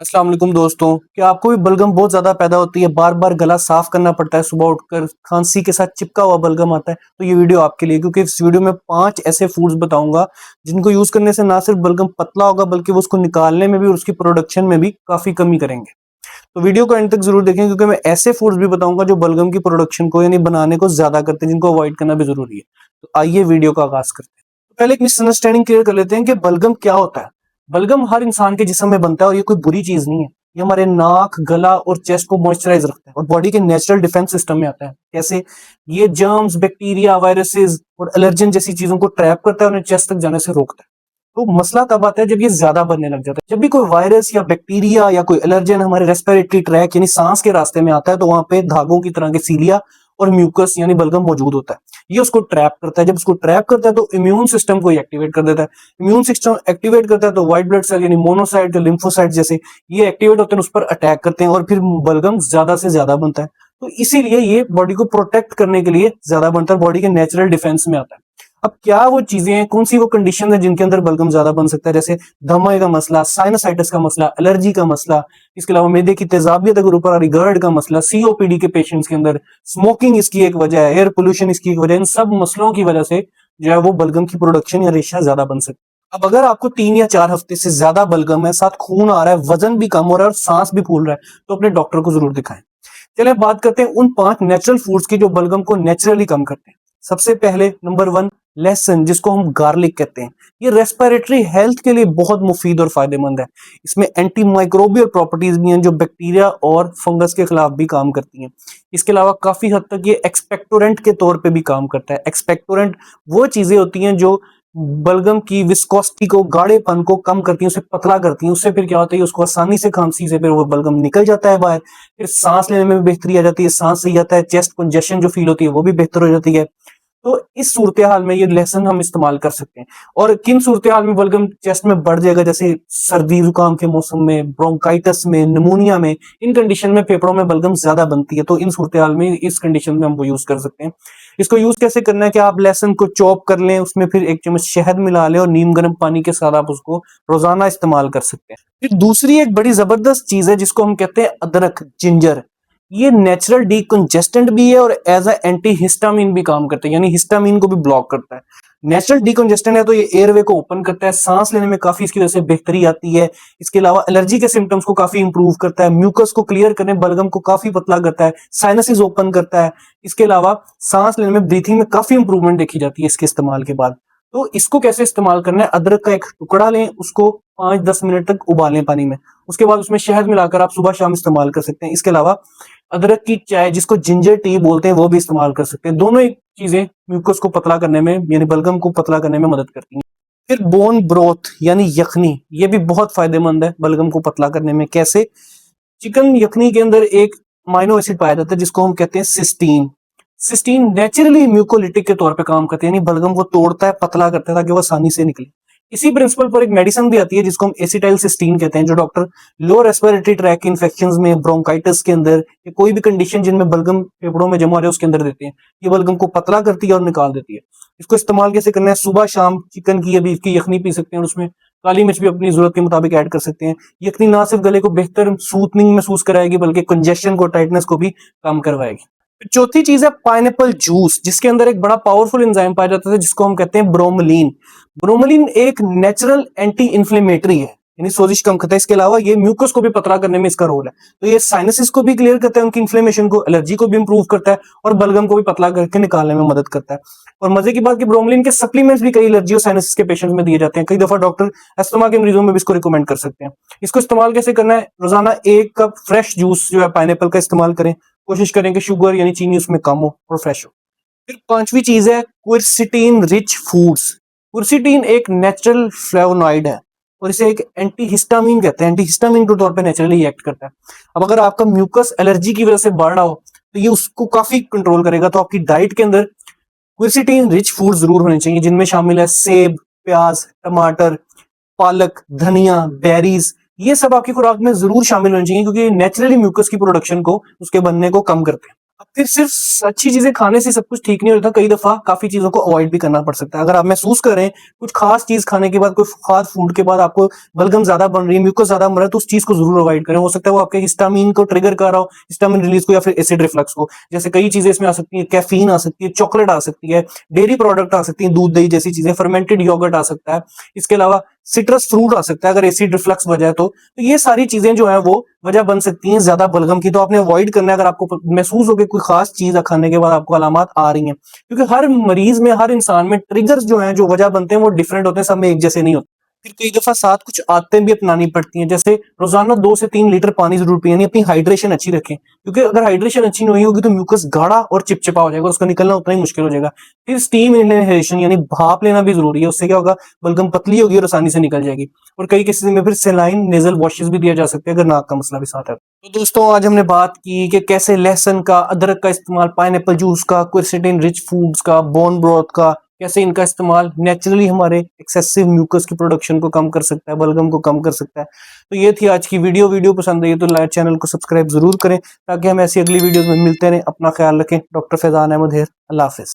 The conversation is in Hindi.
अस्सलाम वालेकुम दोस्तों। क्या आपको भी बलगम बहुत ज्यादा पैदा होती है, बार बार गला साफ करना पड़ता है, सुबह उठकर खांसी के साथ चिपका हुआ बलगम आता है? तो ये वीडियो आपके लिए, क्योंकि इस वीडियो में 5 ऐसे फूड्स बताऊंगा जिनको यूज करने से ना सिर्फ बलगम पतला होगा बल्कि वो उसको निकालने में भी और उसकी प्रोडक्शन में भी काफी कमी करेंगे। तो वीडियो को एंड तक जरूर देखें, क्योंकि मैं ऐसे फूड्स भी बताऊंगा जो बलगम की प्रोडक्शन को यानी बनाने को ज्यादा करते हैं, जिनको अवॉइड करना भी जरूरी है। तो आइए वीडियो का आगाज करते हैं। तो पहले एक मिसअंडरस्टैंडिंग क्लियर कर लेते हैं कि बलगम क्या होता है। बलगम हर इंसान के जिस्म में बनता है और ये कोई बुरी चीज नहीं है। ये हमारे नाक, गला और चेस्ट को मॉइस्चराइज रखता है और बॉडी के नेचुरल डिफेंस सिस्टम में आता है। कैसे? ये जर्म्स, बैक्टीरिया, वायरसेस और एलर्जन जैसी चीजों को ट्रैप करता है और उन्हें चेस्ट तक जाने से रोकता है। तो मसला तब आता है जब ये ज्यादा बनने लग जाता है। जब भी कोई वायरस या बैक्टीरिया या कोई एलर्जन हमारे रेस्पिरेटरी ट्रैक यानी सांस के रास्ते में आता है, तो वहां पे धागों की तरह के सीलिया और म्यूकस यानी बलगम मौजूद होता है। ये उसको ट्रैप करता है। जब उसको ट्रैप करता है तो इम्यून सिस्टम को एक्टिवेट कर देता है। इम्यून सिस्टम एक्टिवेट करता है तो व्हाइट ब्लड सेल यानी मोनोसाइट, लिम्फोसाइट जैसे ये एक्टिवेट होते हैं, उस पर अटैक करते हैं और फिर बलगम ज्यादा से ज्यादा बनता है। तो इसीलिए ये बॉडी को प्रोटेक्ट करने के लिए ज्यादा बनता है, बॉडी के नेचुरल डिफेंस में आता है। अब क्या वो चीजें हैं, कौन सी वो कंडीशन है जिनके अंदर बलगम ज्यादा बन सकता है? जैसे दमा का मसला, साइनसाइटिस का मसला, एलर्जी का मसला, इसके अलावा मैदे की तेजाबियत अगर ऊपर आ रही, GERD का मसला, सीओपीडी के पेशेंट्स के अंदर, स्मोकिंग इसकी एक वजह है, एयर पोल्यूशन इसकी एक वजह है। इन सब मसलों की वजह से जो है वो बलगम की प्रोडक्शन या रेशा ज्यादा बन सकती है। अब अगर आपको 3 या 4 हफ्ते से ज्यादा बलगम है, साथ खून आ रहा है, वजन भी कम हो रहा है और सांस भी फूल रहा है, तो अपने डॉक्टर को जरूर दिखाएं। चलिए बात करते हैं उन 5 नेचुरल फूड्स की जो बलगम को नेचुरली कम करते हैं। सबसे पहले नंबर 1, लहसुन, जिसको हम गार्लिक कहते हैं। ये रेस्पिरेटरी हेल्थ के लिए बहुत मुफीद और फायदेमंद है। इसमें एंटी माइक्रोबियल प्रॉपर्टीज भी हैं जो बैक्टीरिया और फंगस के खिलाफ भी काम करती हैं। इसके अलावा काफी हद तक ये एक्सपेक्टोरेंट के तौर पे भी काम करता है। एक्सपेक्टोरेंट वो चीजें होती हैं जो बलगम की विस्कोसिटी को, गाढ़ेपन को कम करती हैं, उसे पतला करती हैं। उससे फिर क्या होता है, उसको आसानी से खांसी से फिर वो बलगम निकल जाता है बाहर। फिर सांस लेने में भी बेहतरी आ जाती है, सांस सही आता है, चेस्ट कंजेशन जो फील होती है वो भी बेहतर हो जाती है। तो इस सूरत हाल में ये लहसुन हम इस्तेमाल कर सकते हैं। और किन सूरत हाल में बलगम चेस्ट में बढ़ जाएगा? जैसे सर्दी जुकाम के मौसम में, ब्रोंकाइटिस में, निमोनिया में, इन कंडीशन में फेफड़ों में बलगम ज्यादा बनती है। तो इन सूरत हाल में, इस कंडीशन में हम वो यूज कर सकते हैं। इसको यूज कैसे करना है कि आप लहसुन को चॉप कर लें, उसमें फिर 1 चम्मच शहद मिला लें और नीम गर्म पानी के साथ आप उसको रोजाना इस्तेमाल कर सकते हैं। फिर दूसरी एक बड़ी जबरदस्त चीज है जिसको हम कहते हैं अदरक, जिंजर। ये नेचुरल डीकंजेस्टेंट भी है और एज अ एंटी हिस्टामिन भी काम करता है, यानी हिस्टामिन को भी ब्लॉक करता है। नेचुरल डीकंजेस्टेंट है तो ये एयरवे को ओपन करता है, सांस लेने में काफी इसकी वजह से बेहतरी आती है। इसके अलावा एलर्जी के सिम्टम्स को काफी इंप्रूव करता है, म्यूकस को क्लियर करने, बलगम को काफी पतला करता है, साइनसेस ओपन करता है। इसके अलावा सांस लेने में, ब्रीथिंग में काफी इंप्रूवमेंट देखी जाती है इसके इस्तेमाल के बाद। तो इसको कैसे इस्तेमाल करना है? अदरक का एक टुकड़ा लें, उसको 5-10 मिनट तक उबालें पानी में। उसके बाद उसमें शहद मिलाकर आप सुबह शाम इस्तेमाल कर सकते हैं। इसके अलावा अदरक की चाय, जिसको जिंजर टी बोलते हैं, वो भी इस्तेमाल कर सकते हैं। दोनों ही चीजें म्यूकस को पतला करने में यानी बलगम को पतला करने में मदद करती हैं। फिर बोन ब्रोथ यानी यखनी, ये भी बहुत फायदेमंद है बलगम को पतला करने में। कैसे? चिकन यखनी के अंदर एक अमाइनो एसिड पाया जाता है जिसको हम कहते हैं सिस्टीन। सिस्टीन नेचुरली म्यूकोलिटिक के तौर पे काम करती है, यानी बलगम को तोड़ता है, पतला करता है ताकि वो आसानी से निकले। इसी प्रिंसिपल पर एक मेडिसिन भी आती है जिसको हम एसिटाइल सिस्टीन कहते हैं, जो डॉक्टर लो रेस्पिरेटरी ट्रैक इन्फेक्शंस में, ब्रोंकाइटिस के अंदर या कोई भी कंडीशन जिनमें बलगम फेफड़ों में जमा हो रहा है उसके अंदर देते हैं। ये बलगम को पतला करती है और निकाल देती है। इसको इस्तेमाल कैसे करना है? सुबह शाम चिकन की अभी इसकी यखनी पी सकते हैं और उसमें काली मिर्च भी अपनी जरूरत के मुताबिक ऐड कर सकते हैं। यखनी ना सिर्फ गले को बेहतर सूथनिंग महसूस कराएगी बल्कि कंजेशन को, टाइटनेस को भी कम करवाएगी। चौथी चीज है पाइनएप्पल जूस, जिसके अंदर एक बड़ा पावरफुल एंजाइम पाया जाता है जिसको हम कहते हैं ब्रोमोलिन। ब्रोमोलिन एक नेचुरल एंटी इंफ्लेमेटरी है, यानी सोजिश कम करता है। इसके अलावा ये म्यूकस को भी पतला करने में इसका रोल है। तो ये साइनसिस को भी क्लियर करता है, उनकी इन्फ्लेमेशन को, एलर्जी को भी इंप्रूव करता है और बलगम को भी पतला करके निकालने में मदद करता है। और मजे की बात कि ब्रोमोलिन के सप्लीमेंट्स भी कई एलर्जी और साइनसिस के पेशेंट्स में दिए जाते हैं। कई दफा डॉक्टर अस्थमा के मरीजों में भी इसको रिकमेंड कर सकते हैं। इसको इस्तेमाल कैसे करना है? रोजाना 1 कप फ्रेश जूस जो है पाइनएप्पल का इस्तेमाल करें। कोशिश करें कि शुगर यानी चीनी उसमें कम हो और फ्रेश हो। फिर 5वीं चीज है क्विरसिटीन रिच फूड्स। क्विरसिटीन एक नेचुरल फ्लेवोनॉइड है और इसे एक एंटी हिस्टामिन कहते हैं, एंटी हिस्टामिन के तौर पे नेचुरली एक्ट करता है। अब अगर आपका म्यूकस एलर्जी की वजह से बढ़ रहा हो तो ये उसको काफी कंट्रोल करेगा। तो आपकी डाइट के अंदर क्विरसिटीन रिच फूड जरूर होने चाहिए, जिनमें शामिल है सेब, प्याज, टमाटर, पालक, धनिया, बेरीज। ये सब आपकी खुराक में जरूर शामिल होने चाहिए क्योंकि नेचुरली म्यूकस की प्रोडक्शन को, उसके बनने को कम करते हैं। फिर सिर्फ अच्छी चीजें खाने से सब कुछ ठीक नहीं होता, कई दफा काफी चीजों को अवॉइड भी करना पड़ सकता है। अगर आप महसूस करें कुछ खास चीज खाने के बाद, कोई खास फूड के बाद आपको बलगम ज्यादा बन रही है, म्यूकस ज्यादा बन रहा है, तो उस चीज को जरूर अवॉइड करें। हो सकता है वो आपके हिस्टामिन को ट्रिगर कर रहा हो, हिस्टामिन रिलीज को, या फिर एसिड रिफ्लक्स को। जैसे कई चीजें इसमें आ सकती है, कैफीन आ सकती है, चॉकलेट आ सकती है, डेयरी प्रोडक्ट आ सकती है, दूध दही जैसी चीजें, फर्मेंटेड योगर्ट आ सकता है। इसके अलावा सिट्रस फ्रूट आ सकता है अगर एसिड रिफ्लक्स वजह है तो ये सारी चीजें जो है वो वजह बन सकती हैं ज्यादा बलगम की। तो आपने अवॉइड करना है अगर आपको महसूस हो कि कोई खास चीज खाने के बाद आपको अलामत आ रही हैं, क्योंकि हर मरीज में, हर इंसान में ट्रिगर्स जो हैं, जो वजह बनते हैं, वो डिफरेंट होते हैं, सब में एक जैसे नहीं होते। फिर कई दफा साथ कुछ आदतें भी अपनानी पड़ती हैं, जैसे रोजाना 2 से 3 लीटर पानी जरूर पिए, यानी अपनी हाइड्रेशन अच्छी रखें, क्योंकि अगर हाइड्रेशन अच्छी नहीं होगी तो म्यूकस गाढ़ा और चिपचिपा हो जाएगा, उसका निकलना उतना ही मुश्किल हो जाएगा। फिर स्टीम इनहेलेशन यानी भाप लेना भी जरूरी है, उससे क्या होगा, बलगम पतली होगी और आसानी से निकल जाएगी। और कई केसेस में फिर सेलाइन नेजल वॉशेस भी दिया जा सकते हैं अगर नाक का मसला भी साथ है। तो दोस्तों आज हमने बात की कि कैसे लहसुन का, अदरक का इस्तेमाल, पाइनएप्पल जूस का, क्विरसेटिन रिच फूड्स का, बोन ब्रोथ का, कैसे इनका इस्तेमाल नेचुरली हमारे एक्सेसिव म्यूकस की प्रोडक्शन को कम कर सकता है, बलगम को कम कर सकता है। तो ये थी आज की वीडियो। वीडियो पसंद आई तो लाइक, चैनल को सब्सक्राइब जरूर करें ताकि हम ऐसी अगली वीडियोस में मिलते रहें। अपना ख्याल रखें। Doctor Faizan Ahmed here. अल्लाह हाफिज।